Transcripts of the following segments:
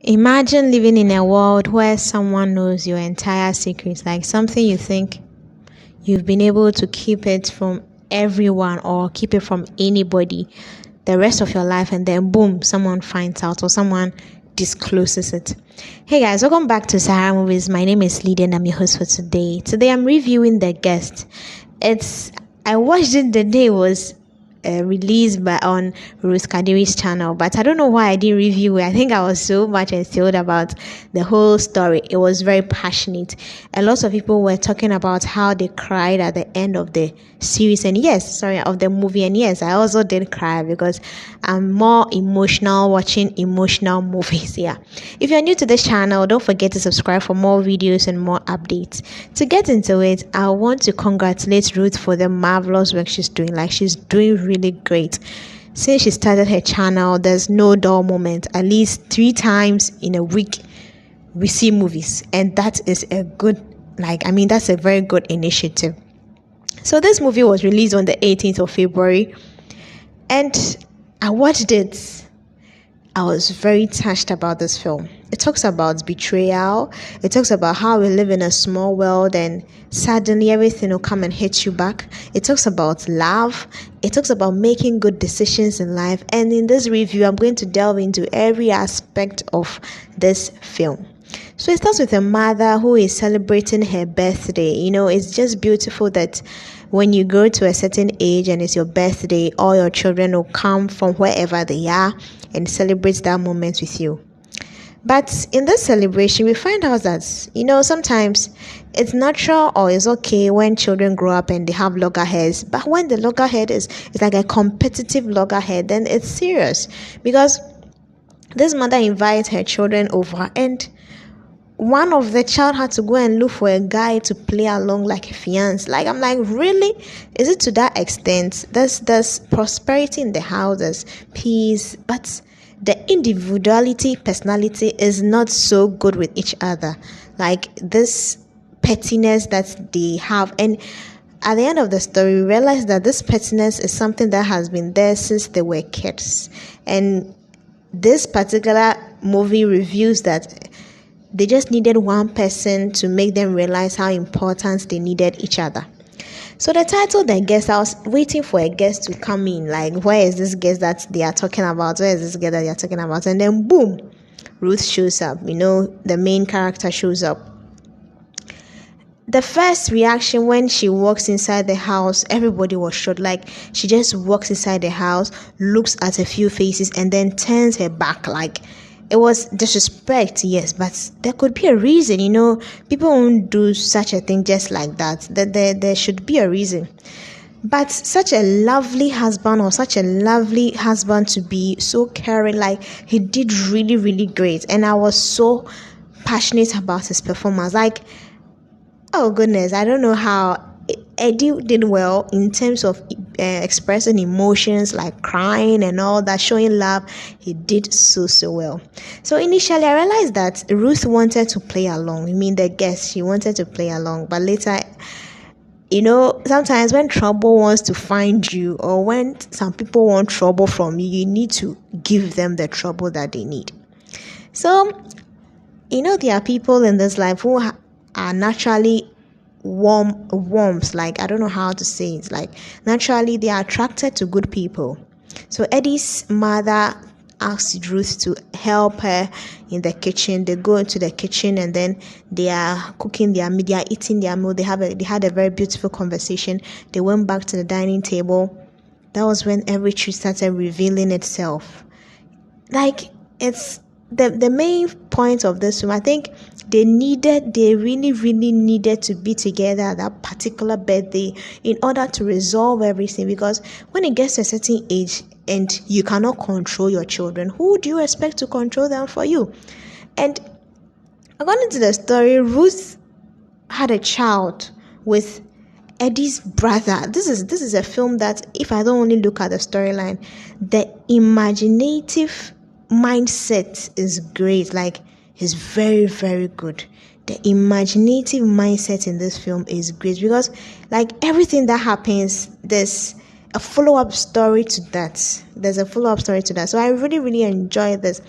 Imagine living in a world where someone knows your entire secrets, like something you think you've been able to keep it from everyone or keep it from anybody the rest of your life, and then boom, someone finds out or someone discloses it. Hey guys, welcome back to Sahara Movies. My name is Lydia and I'm your host for today. Today I'm reviewing The Guest. I watched it the day it was released on Ruth Kadiri's channel, but I don't know why I didn't review it. I think I was so much enthralled about the whole story. It was very passionate. A lot of people were talking about how they cried at the end of the series, and of the movie. And yes, I also did cry because I'm more emotional watching emotional movies. Yeah. If you're new to this channel, don't forget to subscribe for more videos and more updates. To get into it, I want to congratulate Ruth for the marvelous work she's doing. Like, she's doing really great. Since she started her channel, there's no dull moment. At least 3 times in a week we see movies, and that is that's a very good initiative. So this movie was released on the 18th of February, and I watched it. I was very touched about this film. It talks about betrayal. It talks about how we live in a small world and suddenly everything will come and hit you back. It talks about love. It talks about making good decisions in life. And in this review, I'm going to delve into every aspect of this film. So it starts with a mother who is celebrating her birthday. It's just beautiful that when you grow to a certain age and it's your birthday, all your children will come from wherever they are and celebrate that moment with you. But in this celebration, we find out that, sometimes it's natural or it's okay when children grow up and they have loggerheads. But when the loggerhead is like a competitive loggerhead, then it's serious. Because this mother invites her children over, and one of the child had to go and look for a guy to play along like a fiance. Like, I'm like, really? Is it to that extent? There's prosperity in the house, there's peace, but the individuality, personality is not so good with each other. Like, this pettiness that they have. And at the end of the story, we realize that this pettiness is something that has been there since they were kids. And this particular movie reveals that they just needed one person to make them realize how important they needed each other. So the title, The Guest, I was waiting for a guest to come in. Like, where is this guest that they are talking about? Where is this guest that they are talking about? And then boom, Ruth shows up. The main character shows up. The first reaction when she walks inside the house, everybody was shocked. Like, she just walks inside the house, looks at a few faces, and then turns her back. Like, it was disrespect, yes, but there could be a reason. People won't do such a thing just like that. There should be a reason. But such a lovely husband, or such a lovely husband to be, so caring, like, he did really, really great. And I was so passionate about his performance. Like, oh goodness, I don't know how Eddie did well in terms of expressing emotions like crying and all that, showing love. He did so well. So initially, I realized that Ruth wanted to play along. The guest, she wanted to play along. But later, sometimes when trouble wants to find you, or when some people want trouble from you, you need to give them the trouble that they need. So, there are people in this life who are naturally warmth, like, I don't know how to say it, like, naturally they are attracted to good people. So Eddie's mother asked Ruth to help her in the kitchen. They go into the kitchen and then they are cooking their meal, they are eating their meal. They had a very beautiful conversation. They went back to the dining table. That was when every truth started revealing itself. Like, it's the main point of this film. I think they really, really needed to be together at that particular birthday in order to resolve everything. Because when it gets to a certain age and you cannot control your children, who do you expect to control them for you? And according to the story, Ruth had a child with Eddie's brother. This is a film that, if I don't only look at the storyline, the imaginative mindset is great. Like, it's very, very good. The imaginative mindset in this film is great because, like, everything that happens, there's a follow-up story to that. So I really, really enjoy this.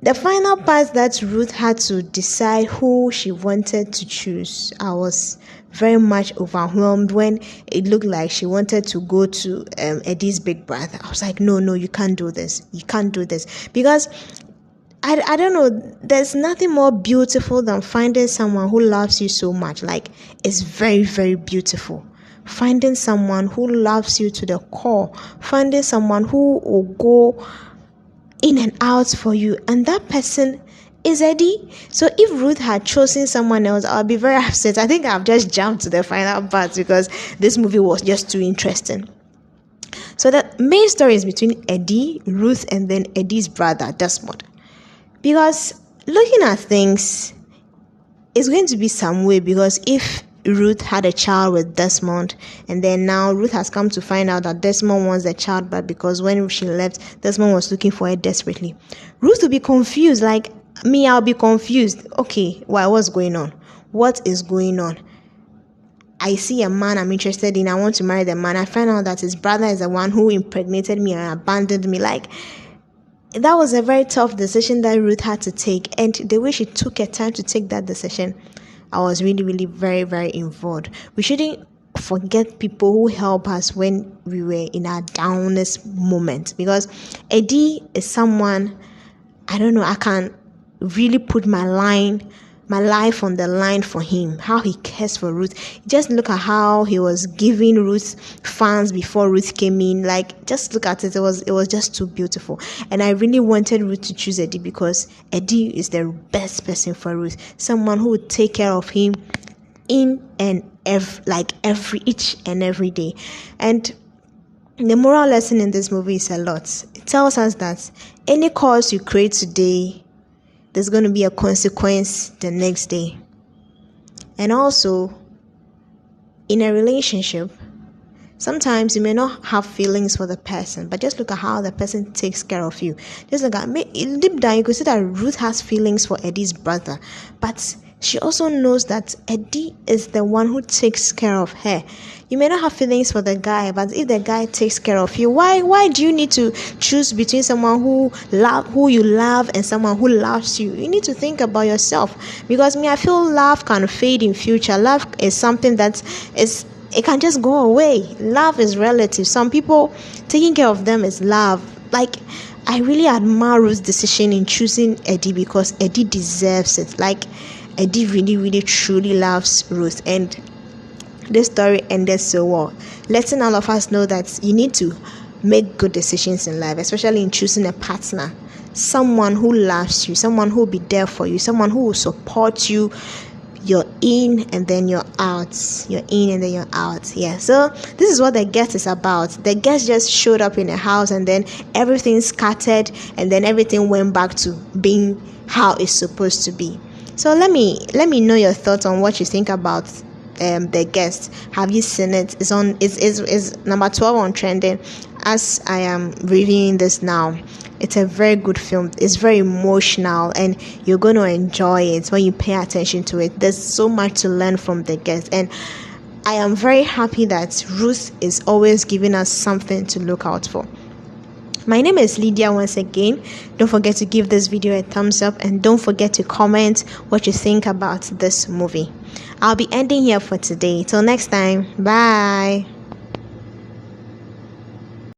The final part that Ruth had to decide who she wanted to choose, I was very much overwhelmed when it looked like she wanted to go to Eddie's big brother. I was like, no, you can't do this. You can't do this. Because I don't know, there's nothing more beautiful than finding someone who loves you so much. Like, it's very, very beautiful. Finding someone who loves you to the core. Finding someone who will go in and out for you, and that person is Eddie. So if Ruth had chosen someone else, I'll be very upset. I think I've just jumped to the final part because this movie was just too interesting. So the main story is between Eddie, Ruth, and then Eddie's brother Desmond. Because looking at things, it's going to be some way, because if Ruth had a child with Desmond, and then now Ruth has come to find out that Desmond wants the child back because when she left, Desmond was looking for her desperately. Ruth will be confused, like me, I'll be confused. Okay, what's going on? What is going on? I see a man I'm interested in, I want to marry the man. I find out that his brother is the one who impregnated me and abandoned me. Like, that was a very tough decision that Ruth had to take, and the way she took her time to take that decision, I was really, really very, very involved. We shouldn't forget people who help us when we were in our downest moment, because Eddie is someone, I don't know, I can really put my life on the line for him, how he cares for Ruth. Just look at how he was giving Ruth fans before Ruth came in. Like, just look at it. It was just too beautiful. And I really wanted Ruth to choose Eddie because Eddie is the best person for Ruth. Someone who would take care of him in and each and every day. And the moral lesson in this movie is a lot. It tells us that any cause you create today, there's going to be a consequence the next day. And also, in a relationship, sometimes you may not have feelings for the person, but just look at how the person takes care of you. Just look at, deep down, you could see that Ruth has feelings for Eddie's brother, but she also knows that Eddie is the one who takes care of her. You may not have feelings for the guy, but if the guy takes care of you, why do you need to choose between someone who you love and someone who loves you? You need to think about yourself, because I feel love can fade in future. Love is something that it can just go away. Love is relative. Some people, taking care of them is love. Like, I really admire Ruth's decision in choosing Eddie because Eddie deserves it. Like, Eddie really, really, truly loves Ruth, and this story ended so well, letting all of us know that you need to make good decisions in life, especially in choosing a partner, someone who loves you, someone who will be there for you, someone who will support you. You're in and then you're out. You're in and then you're out. Yeah. So this is what The Guest is about. The Guest just showed up in a house and then everything scattered and then everything went back to being how it's supposed to be. So let me know your thoughts on what you think about The Guest. Have you seen it? It's on. It's number 12 on trending as I am reviewing this now. It's a very good film. It's very emotional and you're going to enjoy it when you pay attention to it. There's so much to learn from The Guest, and I am very happy that Ruth is always giving us something to look out for. My name is Lydia once again. Don't forget to give this video a thumbs up and don't forget to comment what you think about this movie. I'll be ending here for today. Till next time. Bye.